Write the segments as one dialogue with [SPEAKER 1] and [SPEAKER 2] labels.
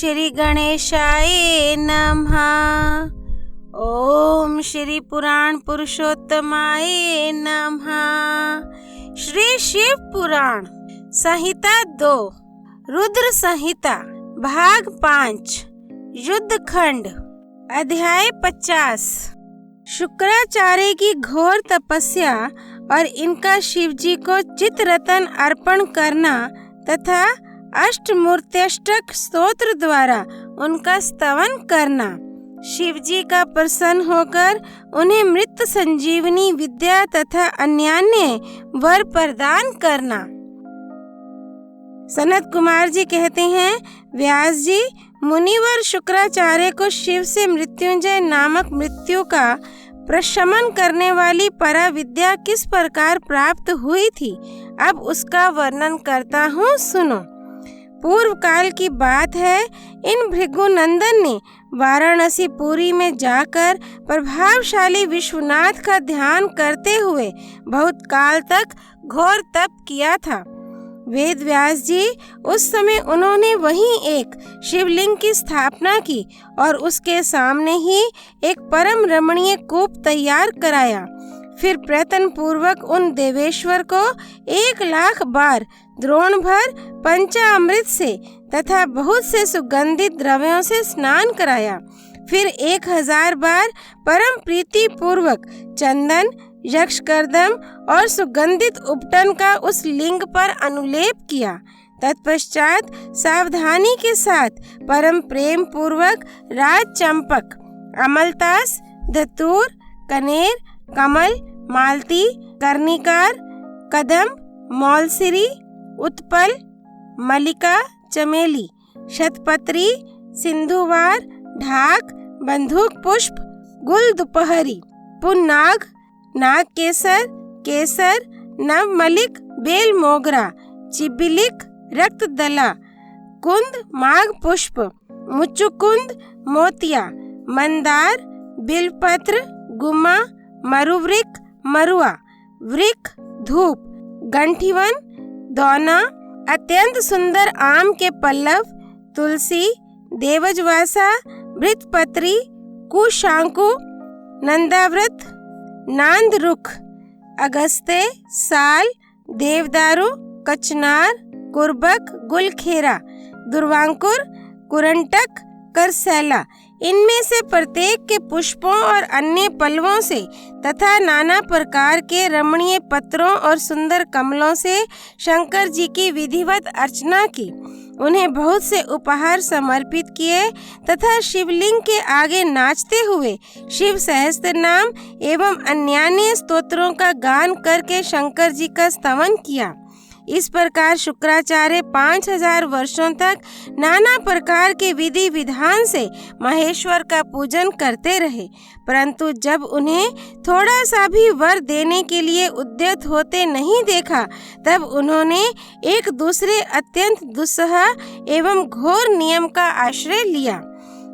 [SPEAKER 1] श्री गणेशाय नमः। ओम श्री पुराण पुरुषोत्तमाय नमः। श्री शिव पुराण संहिता 2 रुद्र संहिता भाग 5 युद्ध खंड अध्याय 50। शुक्राचार्य की घोर तपस्या और इनका शिवजी को चित्ररतन अर्पण करना तथा अष्टमूर्त्यष्टक स्तोत्र द्वारा उनका स्तवन करना, शिवजी का प्रसन्न होकर उन्हें मृत संजीवनी विद्या तथा अन्यान्य वर प्रदान करना। सनत कुमार जी कहते हैं, व्यास जी, मुनिवर शुक्राचार्य को शिव से मृत्युंजय नामक मृत्यु का प्रशमन करने वाली परा विद्या किस प्रकार प्राप्त हुई थी, अब उसका वर्णन करता हूँ, सुनो। पूर्व काल की बात है, इन भृगुनंदन ने वाराणसी पुरी में जाकर प्रभावशाली विश्वनाथ का ध्यान करते हुए बहुत काल तक घोर तप किया था। वेद व्यास जी, उस समय उन्होंने वहीं एक शिवलिंग की स्थापना की और उसके सामने ही एक परम रमणीय कूप तैयार कराया। फिर प्रयत्न पूर्वक उन देवेश्वर को 1,00,000 बार द्रोण भर पंचामृत से तथा बहुत से सुगंधित द्रव्यों से स्नान कराया। फिर 1000 बार परम प्रीति पूर्वक चंदन, यक्षकर्दम और सुगंधित उपटन का उस लिंग पर अनुलेप किया। तत्पश्चात सावधानी के साथ परम प्रेम पूर्वक राज चंपक, अमलतास, धतूर, कनेर, कमल, मालती, कर्णिकार, कदम, मौलसिरी, उत्पल, मलिका, चमेली, शतपत्री, सिंधुवार, ढाक, बंदूक पुष्प, गुल दुपहरी, पुन्नाग, नाग केसर, केसर, नव मलिक, बेल मोगरा, चिबिलिक, रक्त दला, कुंद, माघ पुष्प, मुचुकुंद, मोतिया, मंदार, बिलपत्र, गुमा, मरुवृक, मरुआ, वृक, धूप, गंठीवन, दौना, अत्यंत सुंदर आम के पल्लव, तुलसी, देवजवासा, भृतपत्री, कुशांकु, नंदाव्रत, नांद रुख, अगस्ते, साल, देवदारू, कचनार, कुर्बक, गुलखेरा, दुर्वांकुर, कुरंटक, करसैला, इनमें से प्रत्येक के पुष्पों और अन्य पल्लवों से तथा नाना प्रकार के रमणीय पत्रों और सुंदर कमलों से शंकर जी की विधिवत अर्चना की। उन्हें बहुत से उपहार समर्पित किए तथा शिवलिंग के आगे नाचते हुए शिव सहस्त्र नाम एवं अन्यान्य स्तोत्रों का गान करके शंकर जी का स्तवन किया। इस प्रकार शुक्राचार्य 5000 वर्षों तक नाना प्रकार के विधि विधान से महेश्वर का पूजन करते रहे, परंतु जब उन्हें थोड़ा सा भी वर देने के लिए उद्यत होते नहीं देखा, तब उन्होंने एक दूसरे अत्यंत दुस्सह एवं घोर नियम का आश्रय लिया।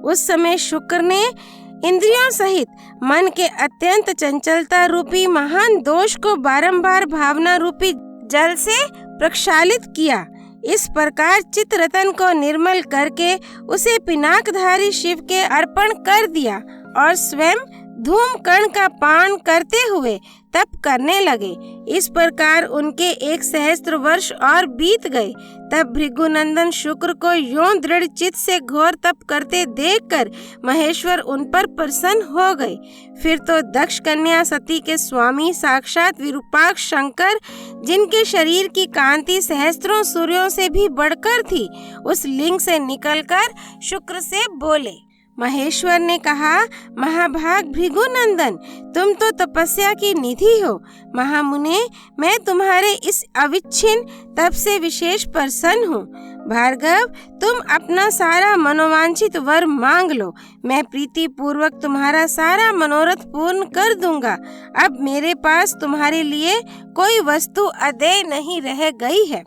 [SPEAKER 1] उस समय शुक्र ने इंद्रियों सहित मन के अत्यंत चंचलता रूपी महान दोष को बारंबार भावना रूपी जल से प्रक्षालित किया। इस प्रकार चित्ररतन को निर्मल करके उसे पिनाकधारी शिव के अर्पण कर दिया और स्वयं धूम कण का पान करते हुए तप करने लगे। इस प्रकार उनके 1 सहस्त्र वर्ष और बीत गए। तब भृगुनंदन शुक्र को यों दृढ़ चित्त से घोर तप करते देखकर महेश्वर उन पर प्रसन्न हो गए। फिर तो दक्ष कन्या सती के स्वामी साक्षात विरूपाक्ष शंकर, जिनके शरीर की कांति सहस्त्रों सूर्यों से भी बढ़कर थी, उस लिंग से निकलकर शुक्र से बोले। महेश्वर ने कहा, महाभाग भृगुनंदन, तुम तो तपस्या की निधि हो। महामुने, मैं तुम्हारे इस अविच्छिन्न तप से विशेष प्रसन्न हूँ। भार्गव, तुम अपना सारा मनोवांछित वर मांग लो, मैं प्रीति पूर्वक तुम्हारा सारा मनोरथ पूर्ण कर दूंगा। अब मेरे पास तुम्हारे लिए कोई वस्तु अदेय नहीं रह गई है।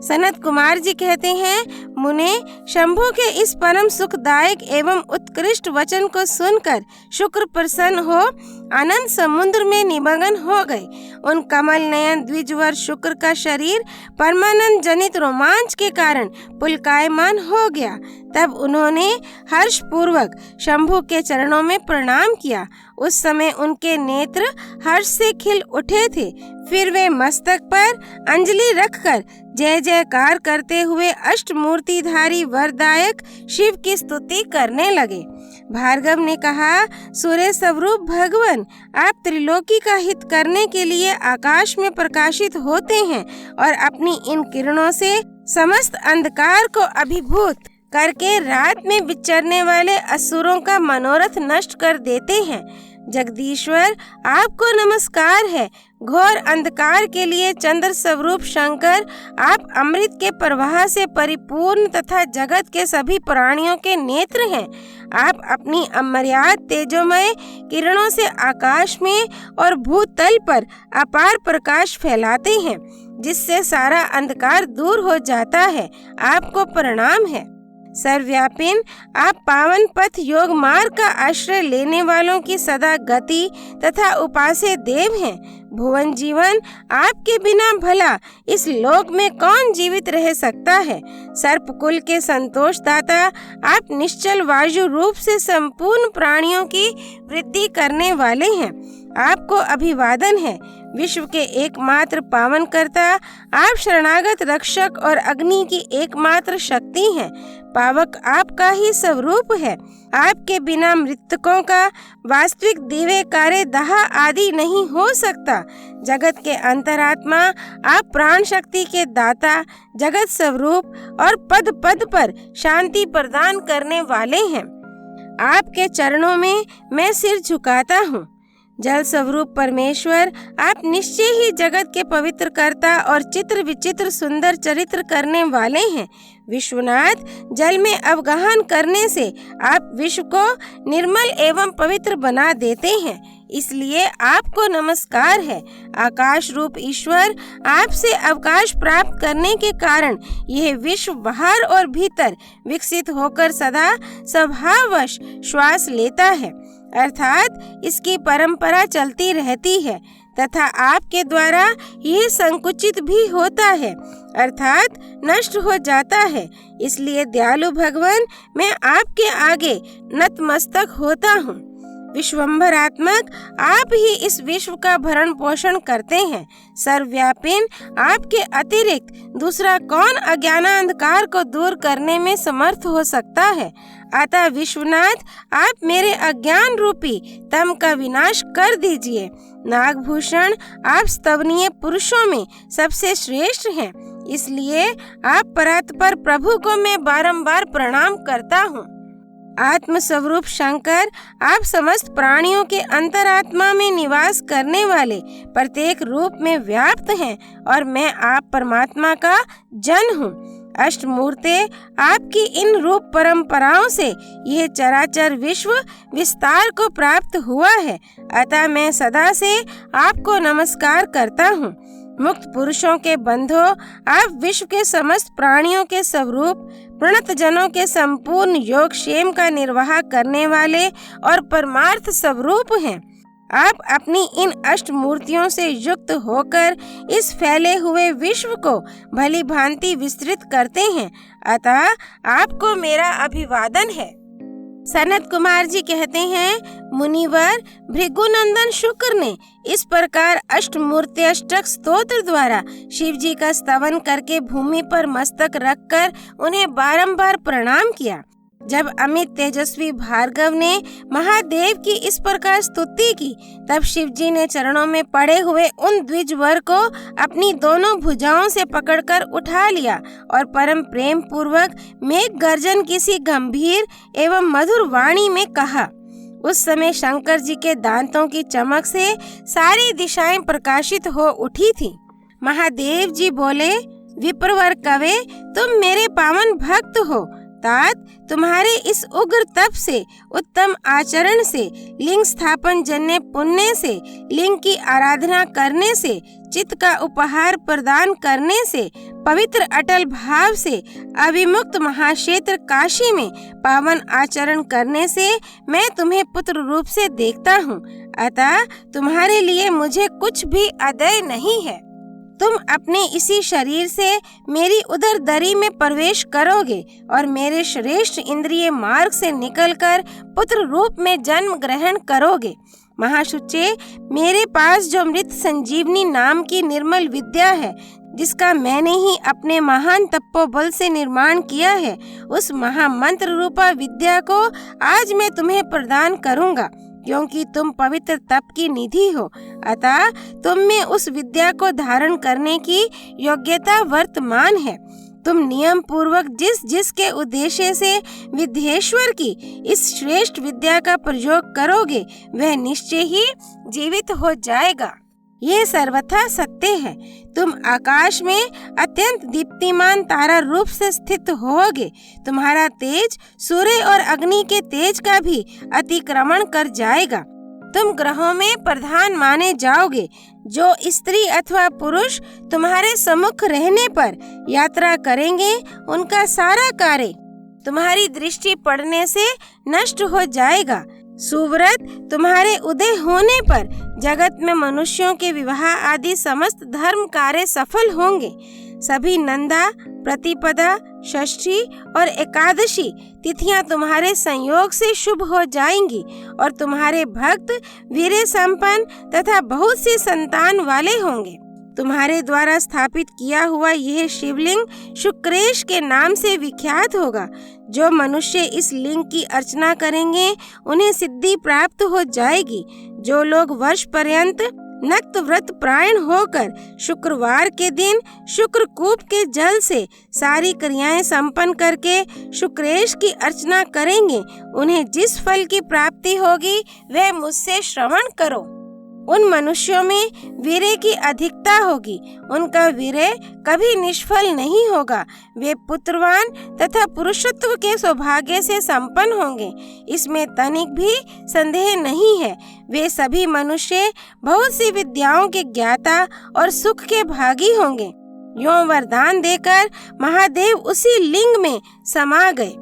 [SPEAKER 1] सनत कुमार जी कहते हैं, मुने, शंभु के इस परम सुखदायक एवं उत्कृष्ट वचन को सुनकर शुक्र प्रसन्न हो अनंत समुद्र में निमग्न हो गए। उन कमल नयन द्विजवर शुक्र का शरीर परमानंद जनित रोमांच के कारण पुलकायमान हो गया। तब उन्होंने हर्ष पूर्वक शंभु के चरणों में प्रणाम किया। उस समय उनके नेत्र हर्ष से खिल उठे थे। फिर वे मस्तक पर अंजलि रखकर जय जयकार करते हुए अष्टमूर्तिधारी वरदायक शिव की स्तुति करने लगे। भार्गव ने कहा, सूर्य स्वरूप भगवान, आप त्रिलोकी का हित करने के लिए आकाश में प्रकाशित होते हैं और अपनी इन किरणों से समस्त अंधकार को अभिभूत करके रात में विचरने वाले असुरों का मनोरथ नष्ट कर देते हैं। जगदीश्वर, आपको नमस्कार है। घोर अंधकार के लिए चंद्र स्वरूप शंकर, आप अमृत के प्रवाह से परिपूर्ण तथा जगत के सभी प्राणियों के नेत्र हैं। आप अपनी अमर्याद तेजोमय किरणों से आकाश में और भूतल पर अपार प्रकाश फैलाते हैं, जिससे सारा अंधकार दूर हो जाता है। आपको प्रणाम है। सर्वव्यापिन, आप पावन पथ योग मार्ग का आश्रय लेने वालों की सदा गति तथा उपास्य देव हैं। भुवन जीवन, आपके बिना भला इस लोक में कौन जीवित रह सकता है। सर्पकुल के संतोष दाता, आप निश्चल वायु रूप से संपूर्ण प्राणियों की वृद्धि करने वाले हैं। आपको अभिवादन है। विश्व के एकमात्र पावन कर्ता, आप शरणागत रक्षक और अग्नि की एकमात्र शक्ति हैं। पावक आपका ही स्वरूप है। आपके बिना मृतकों का वास्तविक दिव्य कार्य दाह आदि नहीं हो सकता। जगत के अंतरात्मा, आप प्राण शक्ति के दाता, जगत स्वरूप और पद पद पर शांति प्रदान करने वाले हैं। आपके चरणों में मैं सिर झुकाता हूँ। जल स्वरूप परमेश्वर, आप निश्चय ही जगत के पवित्र कर्ता और चित्र विचित्र सुंदर चरित्र करने वाले हैं। विश्वनाथ, जल में अवगाहन करने से आप विश्व को निर्मल एवं पवित्र बना देते हैं, इसलिए आपको नमस्कार है। आकाश रूप ईश्वर, आपसे अवकाश प्राप्त करने के कारण यह विश्व बाहर और भीतर विकसित होकर सदा स्वभाववश श्वास लेता है, अर्थात इसकी परंपरा चलती रहती है तथा आपके द्वारा यह संकुचित भी होता है, अर्थात नष्ट हो जाता है। इसलिए दयालु भगवान, मैं आपके आगे नतमस्तक होता हूँ। विश्वम्भरात्मक, आप ही इस विश्व का भरण पोषण करते हैं। सर्वव्यापिन, आपके अतिरिक्त दूसरा कौन अज्ञान अंधकार को दूर करने में समर्थ हो सकता है। अतः विश्वनाथ, आप मेरे अज्ञान रूपी तम का विनाश कर दीजिए। नागभूषण, आप स्तवनीय पुरुषों में सबसे श्रेष्ठ हैं, इसलिए आप परात्पर प्रभु को मैं बारंबार प्रणाम करता हूँ। आत्म स्वरूप शंकर, आप समस्त प्राणियों के अंतरात्मा में निवास करने वाले प्रत्येक रूप में व्याप्त हैं और मैं आप परमात्मा का जन हूँ। अष्टमूर्ते, आपकी इन रूप परंपराओं से यह चराचर विश्व विस्तार को प्राप्त हुआ है, अतः मैं सदा से आपको नमस्कार करता हूँ। मुक्त पुरुषों के बंधो, आप विश्व के समस्त प्राणियों के स्वरूप, प्रणत जनों के संपूर्ण योग क्षेम का निर्वाह करने वाले और परमार्थ स्वरूप हैं। आप अपनी इन अष्ट मूर्तियों से युक्त होकर इस फैले हुए विश्व को भली भांति विस्तृत करते हैं, अतः आपको मेरा अभिवादन है। सनत कुमार जी कहते हैं, मुनिवर भृगुनंदन शुक्र ने इस प्रकार अष्टमूर्त्यष्टक स्तोत्र द्वारा शिव जी का स्तवन करके भूमि पर मस्तक रखकर उन्हें बारंबार प्रणाम किया। जब अमित तेजस्वी भार्गव ने महादेव की इस प्रकार स्तुति की, तब शिव जी ने चरणों में पड़े हुए उन द्विजवर को अपनी दोनों भुजाओं से पकड़कर उठा लिया और परम प्रेम पूर्वक मेघ गर्जन किसी गंभीर एवं मधुर वाणी में कहा। उस समय शंकर जी के दांतों की चमक से सारी दिशाएं प्रकाशित हो उठी थी। महादेव जी बोले, विप्रवर कवे, तुम मेरे पावन भक्त हो। तात, तुम्हारे इस उग्र तप से, उत्तम आचरण से, लिंग स्थापन जन्य पुण्य से, लिंग की आराधना करने से, चित्त का उपहार प्रदान करने से, पवित्र अटल भाव से, अविमुक्त महाक्षेत्र काशी में पावन आचरण करने से मैं तुम्हें पुत्र रूप से देखता हूँ, अतः तुम्हारे लिए मुझे कुछ भी अदेय नहीं है। तुम अपने इसी शरीर से मेरी उदर दरी में प्रवेश करोगे और मेरे श्रेष्ठ इंद्रिय मार्ग से निकलकर पुत्र रूप में जन्म ग्रहण करोगे। महाशुचे, मेरे पास जो मृत संजीवनी नाम की निर्मल विद्या है, जिसका मैंने ही अपने महान तपोबल से निर्माण किया है, उस महामंत्र रूपा विद्या को आज मैं तुम्हें प्रदान करूंगा, क्योंकि तुम पवित्र तप की निधि हो। अतः तुम में उस विद्या को धारण करने की योग्यता वर्तमान है। तुम नियम पूर्वक जिस जिस के उद्देश्य से विद्येश्वर की इस श्रेष्ठ विद्या का प्रयोग करोगे, वह निश्चय ही जीवित हो जाएगा। ये सर्वथा सत्य है। तुम आकाश में अत्यंत दीप्तिमान तारा रूप से स्थित होगे। तुम्हारा तेज सूर्य और अग्नि के तेज का भी अतिक्रमण कर जाएगा। तुम ग्रहों में प्रधान माने जाओगे। जो स्त्री अथवा पुरुष तुम्हारे सम्मुख रहने पर यात्रा करेंगे, उनका सारा कार्य तुम्हारी दृष्टि पड़ने से नष्ट हो जाएगा। सुव्रत, तुम्हारे उदय होने पर जगत में मनुष्यों के विवाह आदि समस्त धर्म कार्य सफल होंगे। सभी नंदा, प्रतिपदा, षष्ठी और एकादशी तिथियां तुम्हारे संयोग से शुभ हो जाएंगी और तुम्हारे भक्त वीर्य संपन्न तथा बहुत सी संतान वाले होंगे। तुम्हारे द्वारा स्थापित किया हुआ यह शिवलिंग शुक्रेश के नाम से विख्यात होगा। जो मनुष्य इस लिंग की अर्चना करेंगे, उन्हें सिद्धि प्राप्त हो जाएगी। जो लोग वर्ष पर्यंत नक्त व्रत प्रायण होकर शुक्रवार के दिन शुक्रकूप के जल से सारी क्रियाएं संपन्न करके शुक्रेश की अर्चना करेंगे, उन्हें जिस फल की प्राप्ति होगी वह मुझसे श्रवण करो। उन मनुष्यों में वीर्य की अधिकता होगी। उनका वीर्य कभी निष्फल नहीं होगा। वे पुत्रवान तथा पुरुषत्व के सौभाग्य से संपन्न होंगे, इसमें तनिक भी संदेह नहीं है। वे सभी मनुष्य बहुत सी विद्याओं के ज्ञाता और सुख के भागी होंगे। यों वरदान देकर महादेव उसी लिंग में समा गए।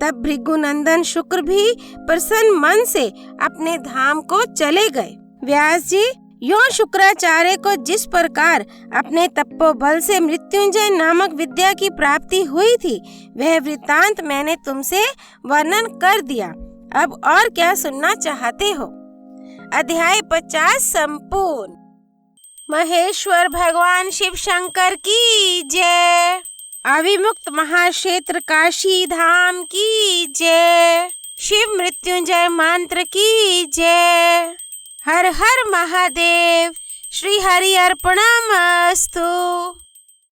[SPEAKER 1] तब भृगुनंदन शुक्र भी प्रसन्न मन से अपने धाम को चले गए। व्यास जी, यों शुक्राचार्य को जिस प्रकार अपने तपोबल से मृत्युंजय नामक विद्या की प्राप्ति हुई थी, वह वृत्तांत मैंने तुमसे वर्णन कर दिया। अब और क्या सुनना चाहते हो? अध्याय 50 संपूर्ण। महेश्वर भगवान शिव शंकर की जय। अविमुक्त महाक्षेत्र काशी धाम की जय। शिव मृत्युंजय मंत्र की जय। हर हर महादेव। श्री हरि अर्पणमस्तु।